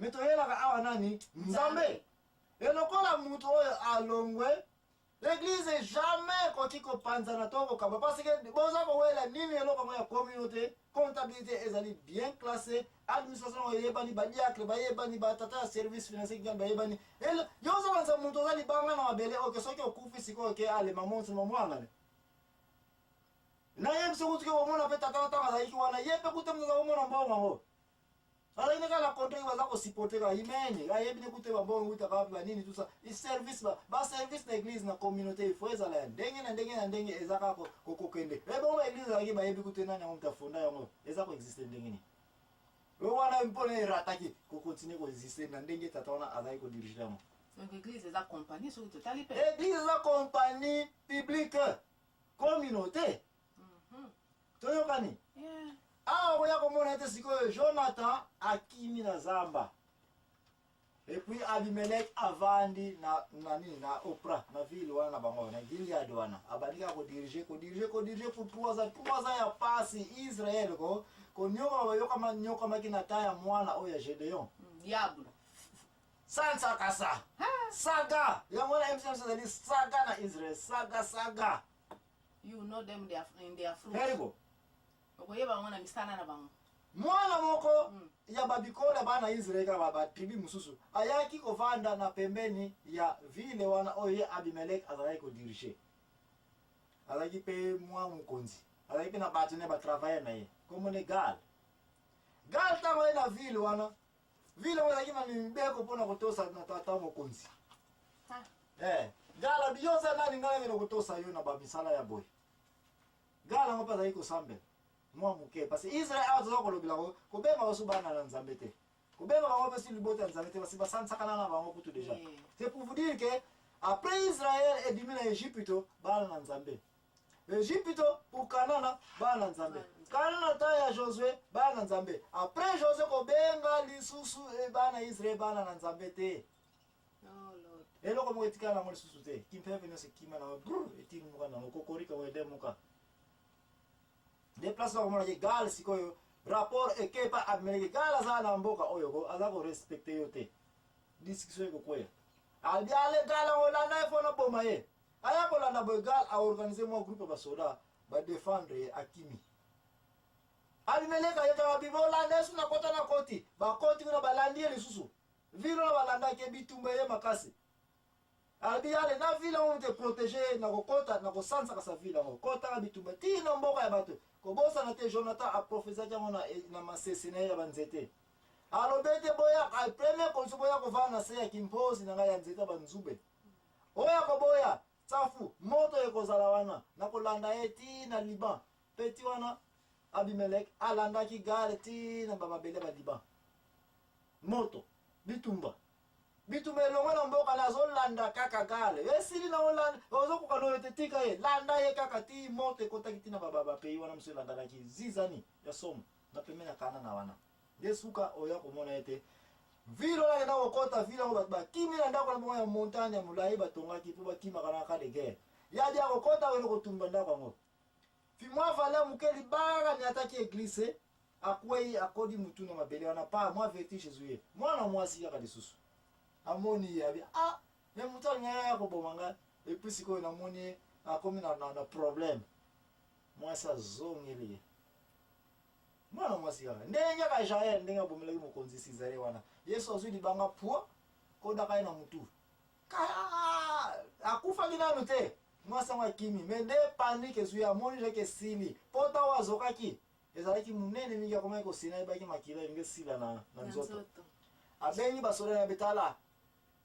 metoyelaka awa nani nzambe elokola mutu oyo alongwe l'église jamais koki kopanzana to kokaba parce que boza kowela nini eloko ya communauté comptabilité ezali bien classé administration oyebani badiacre bayebani batata ya service financier kikan bayebani yozo banza mutu ozali banga na mabele oke soki okufi sikoyo ke alema monsi mamwangane na ye msukutu ke omona mpe tata na tanga azaliki wana ye mpe kute mzaza omona mbongo yango azalaki kaka contrat baza kosipote kaka imeni ayebi ne kute bambongo utaka wapi banini tout ça service service na église na communauté ifo ezala ya ndenge na ndenge na ndenge eza kaka kokokende bongo baéglise ezalaki bayebi kute nani yango mutu afunda yango eza koexiste ndenge nini oyo wana mpona erataki kokontinue koexiste na ndenge tata wana azalaki kodirige yango église eza compagnie soki totali mpe église eza compagnie publique communauté toyokani awa koya komona ete sikoyo Jonathan akimi na zamba et puis Abimelech avandi na Opra na ville wana na bango na Gilead wana abandika kodirige pour 3 ans ya pasi Israël ko nyoka makina taya mwana oya Gedeon diable sansa kasa saga ya mwana MCM saga na Israel saga you know them they are in their fruit terrible okoyeba mwana misana na bango mwana moko ya babikola bana Israel ka ba tribu mususu ayaki kovanda na pembeni ya vile wana oye Abimelech azalaki kodirige azalaki pe mwa mukonzi azalaki pe na batu ne ba travailler na ye komone Gal tango ye na vile wana azalaki na mimbeko pona kotosa na tata mokonzi Gal abiyoza nani ngala ngelo kotosa yo na babisala ya boy Gal ngo pa azalaki kosambela moi muke parce que Israël a toujours kolobila ko bema basu bana na nzambe te ko bema bango pesi libota na nzambe te parce que basansakana na bango kutu déjà c'est pour vous dire que après Israël et dimina Égypte bana na nzambe Égypte pour Canaan bana na nzambe Canaan ta ya Josué bana na nzambe après Josué ko benga lisusu e bana Israël bana na nzambe te oh lord eloko mo etika na mo lisusu te kimpe venir se kima na brr etini muka na kokorika wede muka déplacement comme on a dit Gal sikoyo rapport ekepa Abimelech Gal aza na mboka oyo ko aza ko respecter yote discussion ko koya albiale Gal olanda ifo na boma ye aya ko landa boy Gal a organiser mo groupe ba soda ba défendre Akimi Abimelech ayeka bibolanda suna kota na koti ba koti kuna balandi lisusu vilo na balanda ke bitumba ye makasi albiale na vile on te protéger na ko kota na ko sansa ka sa vile ko kota ka bitumba ti na mboka ya bato kobosa na te Jonathan a prophétisé na masesina ya banzete alobete boya al premier konso boya ko vana se ya kimpozi na ya nzeta banzube oya ko boya tsafu moto ekozala wana na kolanda eti na Liban peti wana Abimelech alanda ki Gal ti na bababele ba Liban moto bitumba elongo na mboka na zolanda kaka Gal esili na olanda ozokoka no etetika ye landa ye kaka ti moto ekotaki ti na baba pays wana mso landa ki zizani ya somo na pembeni ya Kana na wana desuka oya komona ete vilo la na okota vilo ba bakimi na ndako na ya montagne ya mulayi batongaki po bakima kana ka de guerre ya dia okota weno kotumba ndako ngo fimwa vala mukeli bara ni ataki église akwei akodi mutu na mabele wana pa moi verti Jésus mwana mwasi ya kalisusu amoni ya bi me mutu ngaya ko bomanga et puis siko na moni akomi na problème moi ça zongeli mwana mwasi ya ndenge ka Jael ndenge bomelaki mokonzi Sizare wana Yesu azwi libanga po koda kai na mutu akufa kinanu te mwasa mwa kimi me de panique ezwi amoni jeke sili pota wazokaki ezalaki munene mingi akoma ko sina ibaki makila inge sila na nzoto abengi basoda na betala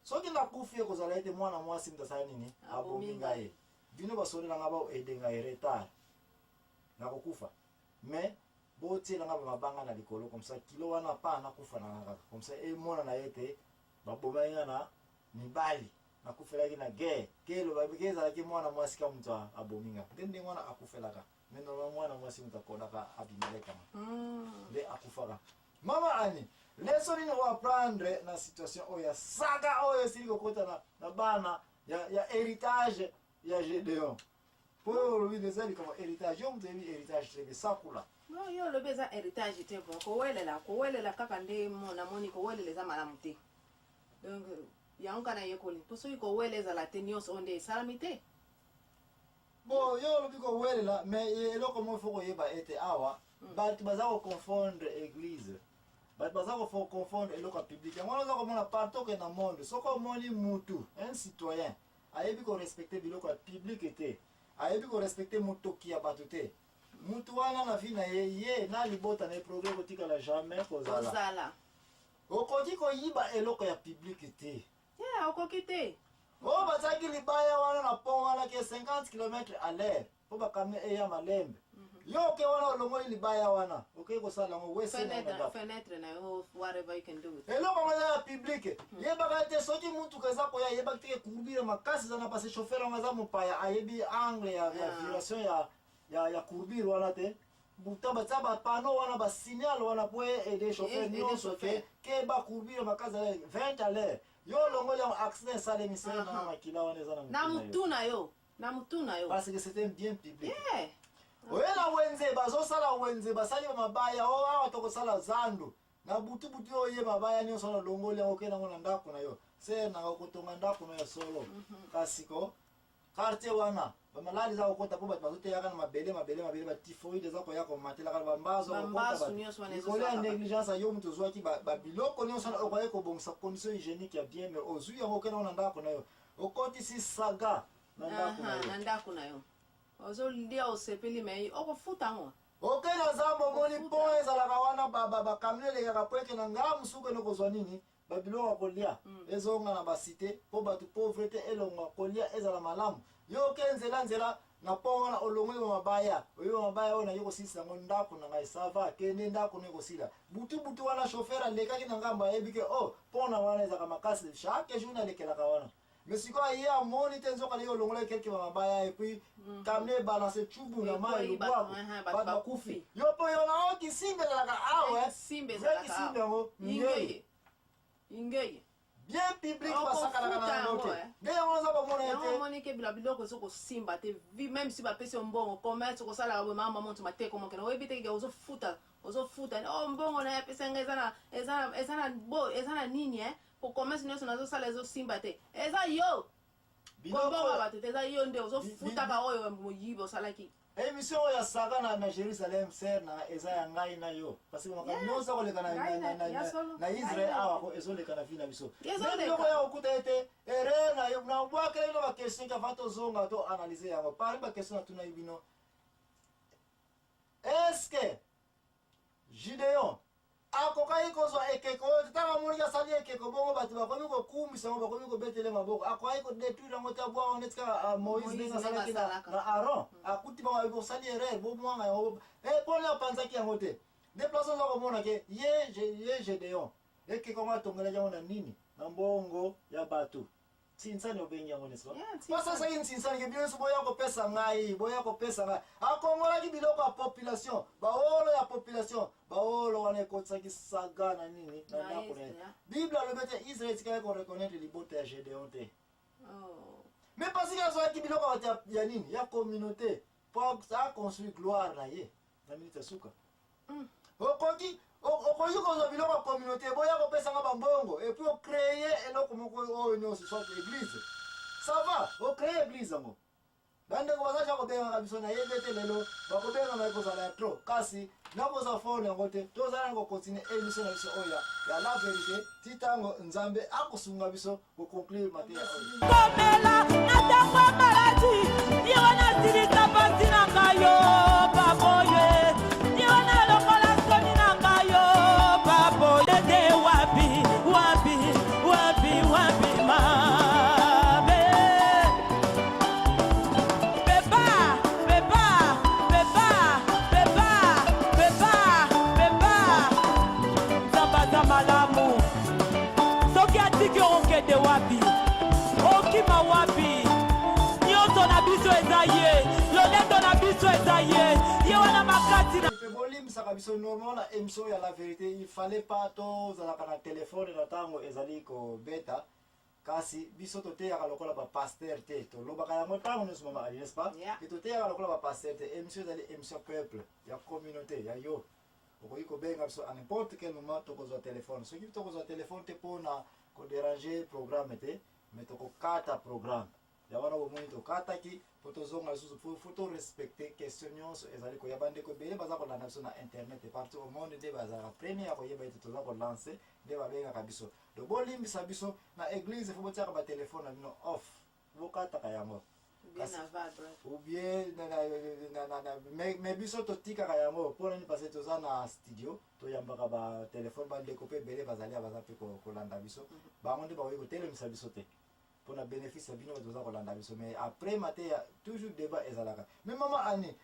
soki na kufi ekozala ete mwana mwasi mtasala nini abominga ye bino basoda na ngaba edenga retard na kokufa mais botie na ngaba mabanga na likolo comme ça kilo wana pa na kufa na ngaka comme ça e mona na yete babomenga na mibali na kufelaki na guerre kelo babikeza ki mwana mwasi ka mtu abominga ndende mwana akufelaka meno mwana mwasi mtakodaka Abimelech de akufaka mama ani leso nini wa prendre na situation oya saga oya siliko kota na bana ya héritage ya Gédéon pour lui les ali comme héritage on dit héritage c'est sakula No, yo le beza héritage te bon. Ko wele la kaka nde mo na moni ko wele les malamu te. Donc ya on kana yekoli. Poso ko wele za la tenios onde salamite. Bon, yo lo biko wele la, mais eloko mo foko yeba ete awa, bat baza ko confondre église. Bat baza ko confondre eloko public. Yango za ko mona partout que na monde, soko moni mutu, un citoyen, ayebi ko respecter biloko ya public ete. Ayebi ko respecter mutoki ya batu te. Mutu wana na vie na ye na libota na progrès kotika la jamais kozala. Kozala. Okoki ko yiba eloko ya public te. Yeah, okoki te. Oh, bataki libaya wana na pont wana ke 50 km à l'heure. Po bakame eya malembe. Yo ke wana olongoli libaya wana. Okay ko sala ngo wese na ngaba. Fenêtre na yo whatever you can do with. Eloko ngala ya public. Ye bakate soki muntu kaza ko ya ye bakte kurbira makasi zana pase chauffeur ngaza mupaya ayebi angle ya violation ya kurbira wana te. Butaba tsaba pano wana ba signal wana po aider chauffeur nyonso ke ba kurbira makasi 20 à l'heure. Yo longo ya accident sale misere na makila wana zana na mutuna yo parce que c'était bien public. Yeah. Oyela wenze bazosala wenze basali mabaya o awa tokosala zando na butu oye mabaya nyonso na longo ya okena ngona ndako na yo se na kotonga ndako na yo solo kasi ko quartier wana bamalali za kokota po bazote yaka na mabele ba typhoid za ko yako matela ka bambazo kokota ba ikole négligence yo mtu zwaki ba biloko nyonso na okoye ko bongsa condition hygiénique ya bien mais ozu ya okena ngona ndako na yo okoti si saga na ndako na yo ozo ndia osepeli mei okofuta ngo okena zambo moni po ezalaka wana ba kamele ya kapweke na ngamu suko no kozwa nini babiloko kolia ezonga na basite po batu pauvreté elonga kolia ezala malamu yo nzela na pona olongwe mabaya oyo mabaya ona yoko sisa ngo ndako na ngai sava kende ndako neko sila butu wana chauffeur alekaki na ngamba yebike oh pona wana ezaka makasi chaque jour na lekela ka wana mais si quoi hier moni tenzo kali olongwe quelque mabaya et puis kamne balancer chubu na mai lubwa ba kufi yo po yo na kisimbe la ka awe simbe za ka kisimbe ngo ingeye bien public basaka na kana note bien on za ba mona ete yo moni ke biloko soko simba te vi même si ba pese mbongo commerce ko sala ba mama montu mate ko mokena we biteke ozo futa oh mbongo na pese ngeza na nini pour commerce nyonso nazo sala ezo simba te eza yo mbongo ba te eza yo nde ozo futa ka oyo moyibo salaki émission ya saga na Jerusalem ser na eza ya ngai na yo parce que makamyosa ko lekana na Israel awa ko ezo lekana vina biso ndeko ya okuta ete ere na bwake ino ba question ka vato zonga to analyser yango par ba question na tuna ibino est-ce que Gideon akokai kozwa ekeko tanga moni ka sali ekeko bongo batu bakomi ko kumisa ngo bakomi ko betele maboko akokai ko détruire ngo ta bwa onetka Moïse ndenga sala kina na Aaron akuti ba ko sali erreur bo mwanga yo pona panzaki yango te déplacement za ko mona ke ye Gideon ekeko ngatongela jango na nini na mbongo ya batu Sinsani obengi yango neso. Pasa sa yin sinsani ke biyo boya ko pesa ngai, akongola ki biloko ya population, baolo ya population, baolo wana ko tsaki saga na nini na ndako na. Bible alobete Israël tika ko reconnaître liberté ya Gédéon te. Oh. Mais parce que ça ki biloko ya nini, ya communauté, pour ça construire gloire na ye. Na minute suka. Okoki okoki ko biloko ya communauté boya ko pesa nga bambongo et puis créer eloko moko oyo nyonso soit église. Ça va, o créer église ngo. Bande ko bazacha ko benga biso na yebete lelo bakobenga na ko sala trop kasi na ko za phone ngo te to za ngo continuer émission na biso oya ya la vérité titango nzambe akosunga biso ko conclure matin oyo. Komela na tangwa maladi yona sirika pasina kayo baboye yona lokola soni na kayo baboye de wapi mabe beba zabata malamu soki atiki okende wapi okima wapi nyonso na biso eza ye lolendo na biso eza ye wana makati na bolimsaka biso normal na émission ya la vérité il fallait pas to zalaka na téléphone na tango ezali ko beta kasi biso toteyaka lokola bapaster te tolobaka yango ntango nyonso mama ali n'est-ce pas Yeah. ke toteyaka lokola bapaster te émission ezali émission peuple ya communauté ya yo okoki kobenga biso à n'importe quel moment tokozwa telefone soki tokozwa telefone te mpona koderange programme te mais tokokata programme ya wana bomoni tokataki po tozonga lisusu fo torespecte question nyonso ezali koyeba ndeko ebele baza kolanda biso na internet partout au monde nde bazalaka premier ya koyeba ete toza kolanse nde babengaka biso donc bolimbisa biso na église fo botiaka batelefone na bino off bokataka yango bien aval bref ou bien mais biso totikaka yango mpona nini parce toza na studio toyambaka batelefone bandeko mpe ebele bazali baza mpe kolanda biso bango nde bakoki kotelemisa biso te mpona bénéfice ya bino toza kolanda biso mais après mate ya toujours débat ezalaka mais mama ani